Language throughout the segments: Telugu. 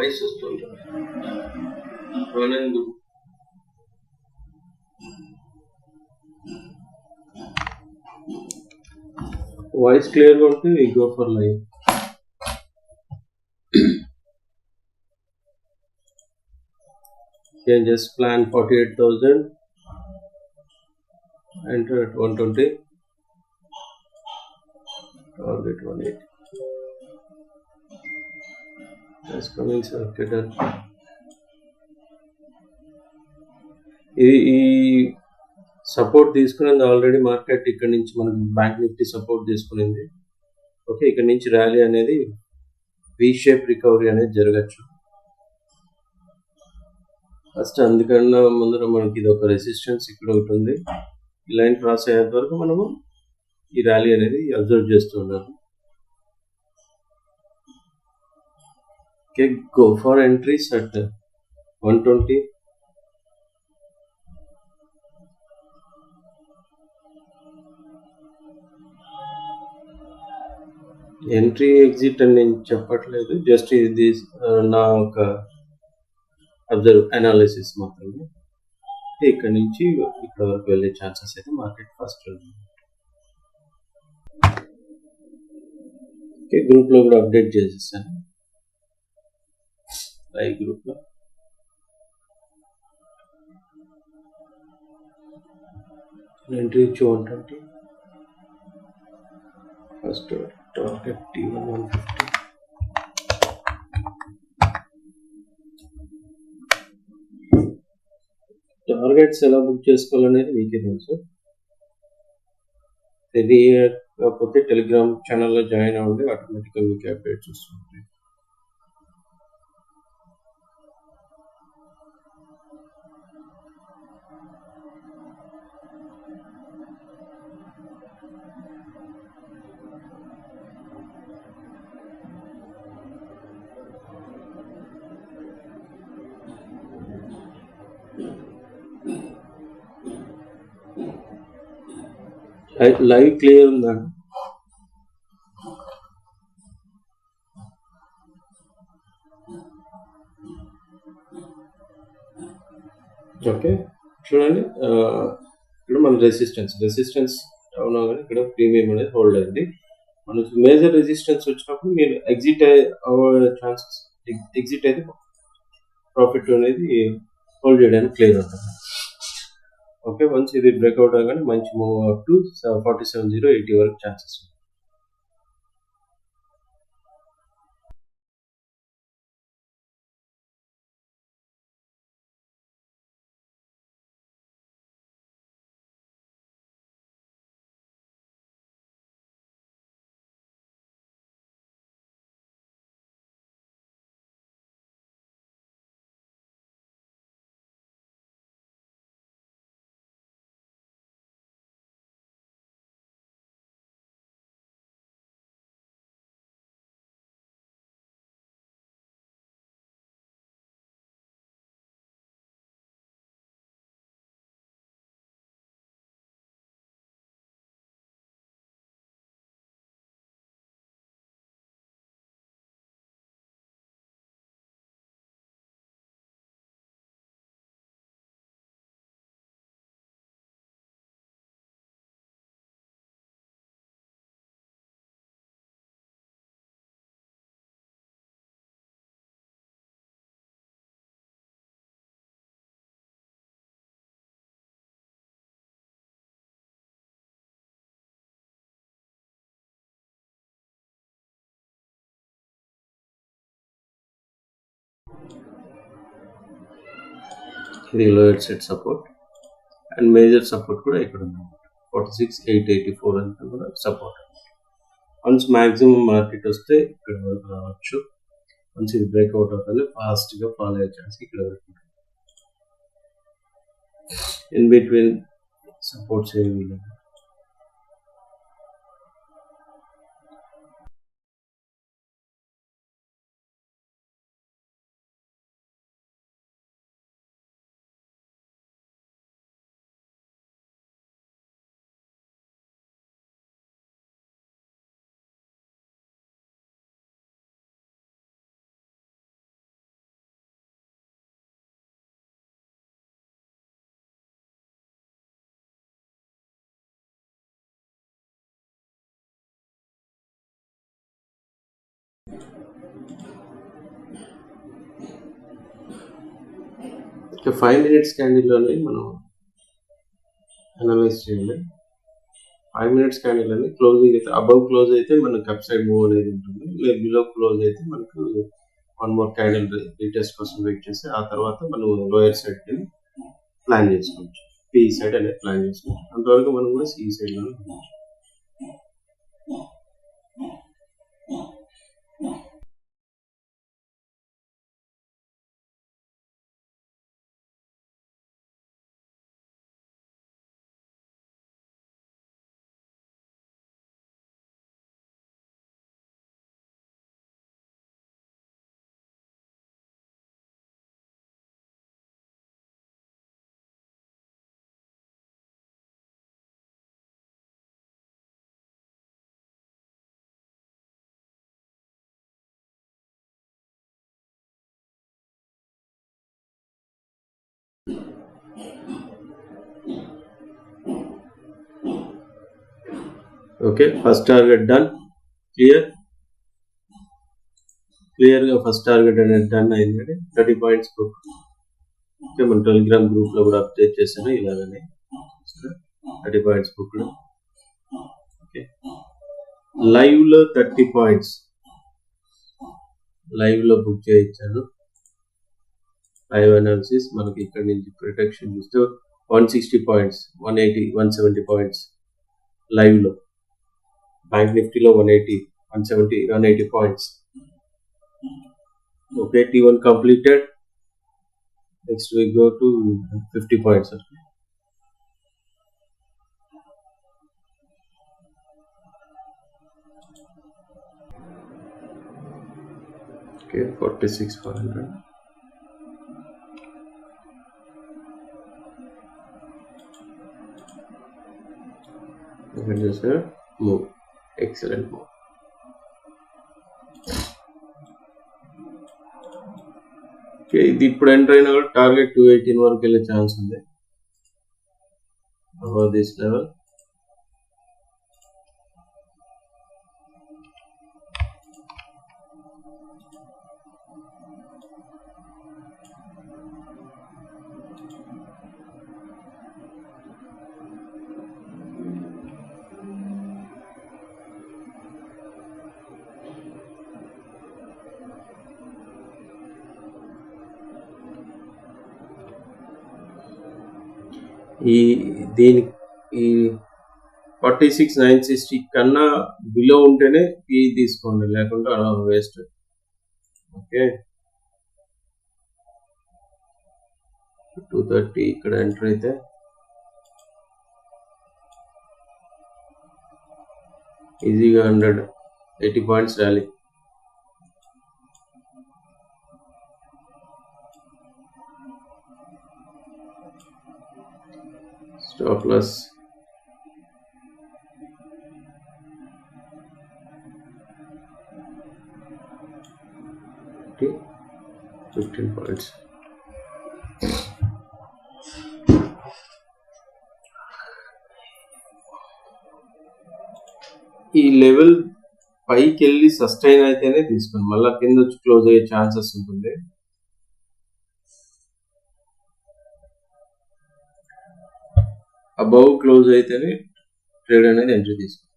వాయిస్ వస్తుంది. ఆనంద్ వాయిస్ క్లియర్గా ఉంటే go for live. Can just plan 48,000, enter at 120, target 180. Just coming selected. ఈ సపోర్ట్ తీసుకునేది ఆల్రెడీ మార్కెట్ ఇక్కడ నుంచి మనకు బ్యాంక్ నిఫ్టీ సపోర్ట్ తీసుకునింది. ఓకే, ఇక్కడ నుంచి ర్యాలీ అనేది వి షేప్ రికవరీ అనేది జరగచ్చు. ఫస్ట్ అందుకన్నా ముందర మనకి ఇది ఒక రెసిస్టెన్స్ ఇక్కడ ఒకటి ఉంది. ఈ లైన్ క్రాస్ అయ్యేంత వరకు మనము ఈ ర్యాలీ అనేది అబ్జర్వ్ చేస్తూ ఉండాలి. Okay, go for entries at 120. Entry exit అని నేను చెప్పట్లేదు, జస్ట్ ఇది నా ఒక అబ్జర్వ్ అనాలిసిస్ మాత్రమే. ఇక్కడ నుంచి ఇక్కడ వరకు వెళ్ళే ఛాన్సెస్ అయితే మార్కెట్ ఫస్ట్ గ్రూప్ లో కూడా అప్డేట్ చేసేసాను. లైవ్ గ్రూప్ లో entry 120, first target T1 150. Targets ఎలా బుక్ చేసుకోవాలనేది మీకే తెలుసు. తెలియకపోతే టెలిగ్రామ్ ఛానల్లో జాయిన్ అవ్వండి, ఆటోమేటిక్గా మీకు అప్డేట్స్ వస్తుంటాయి. లైవ్ క్లియర్ ఉందా? ఓకే, చూడండి ఇక్కడ మన రెసిస్టెన్స్ అవునా, కానీ ఇక్కడ ప్రీమియం అనేది హోల్డ్ అయింది. మనకు మేజర్ రెసిస్టెన్స్ వచ్చినప్పుడు మీరు ఎగ్జిట్ అయ్యే ఛాన్సెస్, ఎగ్జిట్ అయితే ప్రాఫిట్ అనేది హోల్డ్ చేయడానికి క్లియర్ ఉంటుంది. ఓకే, వన్స్ ఇది బ్రేక్అవుట్ అవగానే మంచి మూవ్ అప్ టు 47,080 వరకు ఛాన్సెస్ ఉంది. ఇది lower set support and major support కూడా ఇక్కడ ఉంది, 46,884 అంతా కూడా సపోర్ట్. వన్స్ మ్యాక్సిమం మార్కెట్ వస్తే ఇక్కడ వరకు రావచ్చు. వన్స్ ఇది బ్రేక్అవుట్ అవుతుంది, ఫాస్ట్గా ఫాలో అయ్యే ఛాన్స్ ఇక్కడ వరకు ఉంటుంది. ఇన్ బిట్వీన్ సపోర్ట్స్ ఏమి లేదు. ఇక 5 మినిట్స్ క్యాండిల్లోనే మనం అనలైజ్ చేయాలి. 5 మినిట్స్ క్యాండిల్ అని క్లోజింగ్ అయితే అబవ్ క్లోజ్ అయితే మనకు అప్ సైడ్ మూవ్ అనేది ఉంటుంది. లేదు బిలో క్లోజ్ అయితే మనకు 1 మోర్ క్యాండిల్ రీటెస్ట్ కోసం వెయిట్ చేసి ఆ తర్వాత మనం లోయర్ సైడ్కి ప్లాన్ చేసుకోవచ్చు. పి సైడ్ అనేది ప్లాన్ చేసుకోవచ్చు. అంతవరకు మనం కూడా సి సైడ్లో ఉండవచ్చు. Okay, first target done. క్లియర్గా ఫస్ట్ టార్గెట్ అనేది డన్ అయిందండి. 30 పాయింట్స్ బుక్. ఓకే, మన టెలిగ్రామ్ గ్రూప్లో కూడా అప్డేట్ చేశాను ఇలాగనే 30 పాయింట్స్ బుక్. ఓకే, లైవ్లో 30 పాయింట్స్ లైవ్లో బుక్ చేయించాను. లైవ్ అనాలిసిస్ మనకి ఇక్కడ నుంచి ప్రొటెక్షన్ చూస్తే 160 పాయింట్స్, 180, 170 పాయింట్స్ లైవ్లో. బ్యాంక్ నిఫ్టీలో 180, 170, 180 points. Okay, T1 completed. Next we go to 50 points. Okay, 46,400. Okay, just a move. Excellent move. Okay, ఇది ఇప్పుడు ఎంటర్ అయినా కూడా టార్గెట్ 218 వరకు వెళ్ళే ఛాన్స్ ఉంది. above this level. ఈ 46,960 కన్నా బిలో ఉంటేనే పీ తీసుకోండి, లేకుంటే అలా వేస్ట్. ఓకే, 230 ఇక్కడ ఎంటర్ అయితే ఈజీగా 180 points rally. Stop loss okay, 15 points. ఈ లెవెల్ పైకి వెళ్ళి సస్టైన్ అయితేనే తీసుకోండి, మళ్ళీ కింద వచ్చి క్లోజ్ అయ్యే ఛాన్సెస్ ఉంటుంది. అబౌవ్ క్లోజ్ అయితేనే ట్రేడ్ అనేది ఎంట్రీ తీసుకోండి.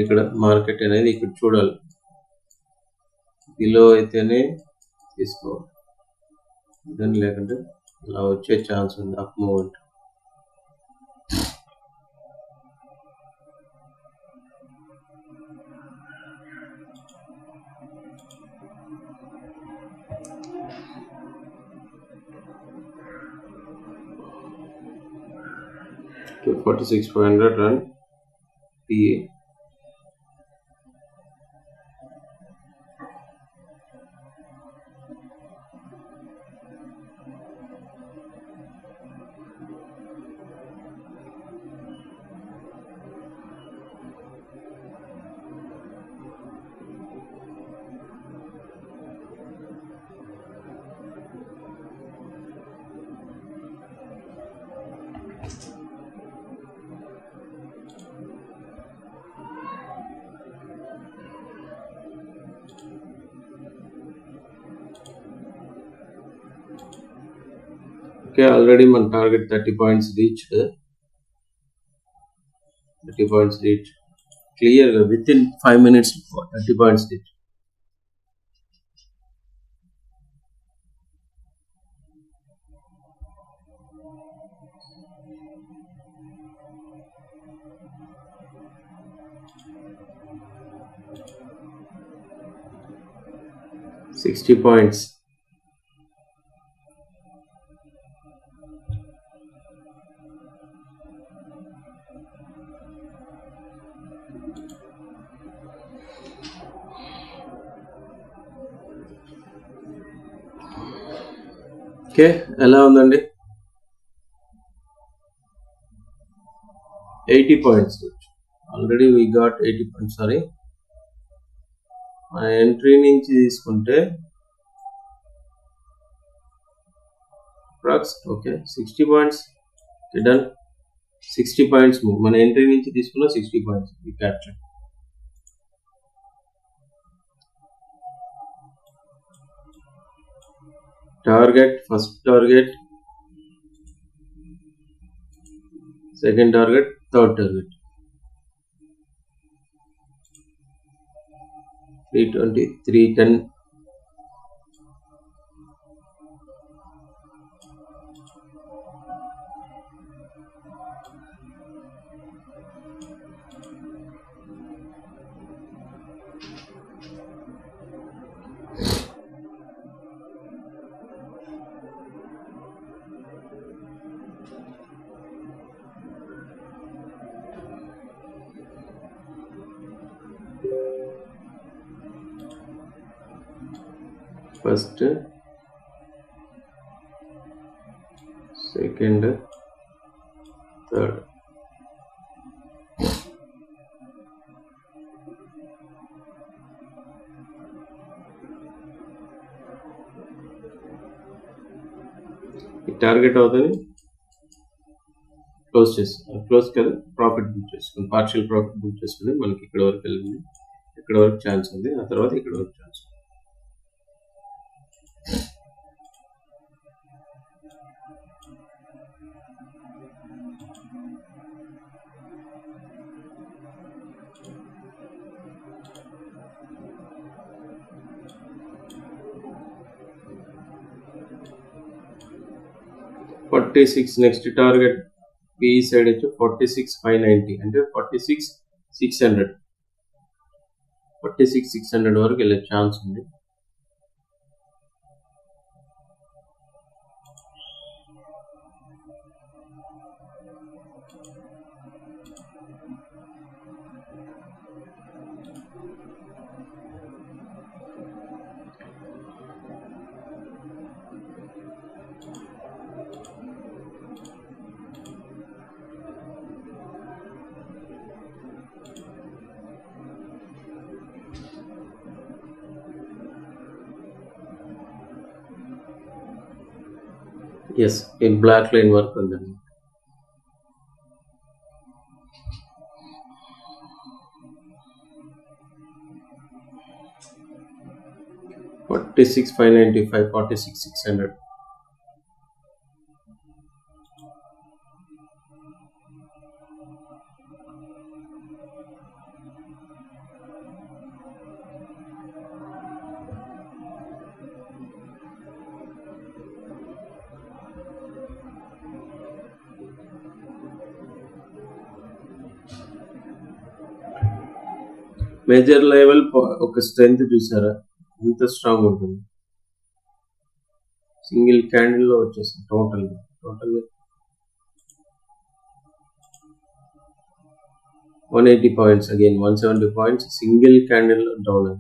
ఇక్కడ మార్కెట్ అనేది ఇక్కడ చూడాలి, బిలో అయితేనే తీసుకోవాలి, దాన్ని లేకుంటే ఇలా వచ్చే ఛాన్స్ ఉంది up movement. Okay, 46,400 run PA. Okay, already my target 30 points reached. 30 points reached. Clear within 5 minutes 30 points reached. $60 points. Okay, ఎలా ఉందండి? 80 points. Already we got 80 points. Sorry, మన ఎంట్రీ నుంచి తీసుకుంటే ఓకే 60 పాయింట్స్ డన్. 60 పాయింట్స్ మన ఎంట్రీ నుంచి తీసుకున్న 60 points capture. Target, first target, second target, third target 320, 310. First, second, third. ఈ టార్గెట్ అవుతుంది క్లోజ్ చేస్తాం. క్లోజ్ కదా, ప్రాఫిట్ బుక్ చేసుకుని, పార్షియల్ ప్రాఫిట్ బుక్ చేసుకుని మనకి ఇక్కడ వరకు వెళ్ళింది, ఇక్కడ వరకు ఛాన్స్ ఉంది, ఆ తర్వాత ఇక్కడ వరకు ఛాన్స్ ఉంది. $46 నెక్స్ట్ టార్గెట్ పి సైడ్ వచ్చి 46,590 అంటే 46,600 46,600 వరకు వెళ్ళే ఛాన్స్ ఉంది. ఎస్, ఈ బ్లాక్ లైన్ వరకు ఉందండి. $46,595, 46,600. మేజర్ లెవెల్ ఒక స్ట్రెంత్ చూసారా ఎంత స్ట్రాంగ్ ఉంటుంది. సింగిల్ క్యాండిల్ లో వచ్చేసి total 180 points, again 170 points single candle down.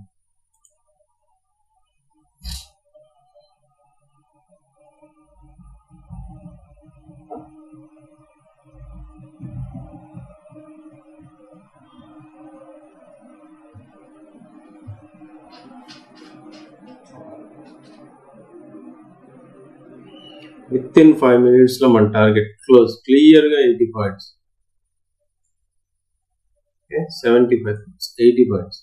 With in 5 minutes లో మన టార్గెట్ క్లోజ్ క్లియర్ గా 80 పాయింట్స్. 75 80 పాయింట్స్.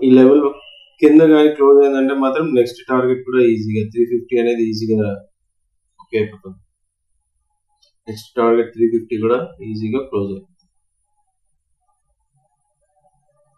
ఈ లెవెల్ కింద కానీ క్లోజ్ అయిందంటే మాత్రం నెక్స్ట్ టార్గెట్ కూడా ఈజీగా 350 అనేది ఈజీగా ఓకే అయిపోతుంది. నెక్స్ట్ టార్గెట్ 350 కూడా ఈజీగా క్లోజ్ అవుతుంది.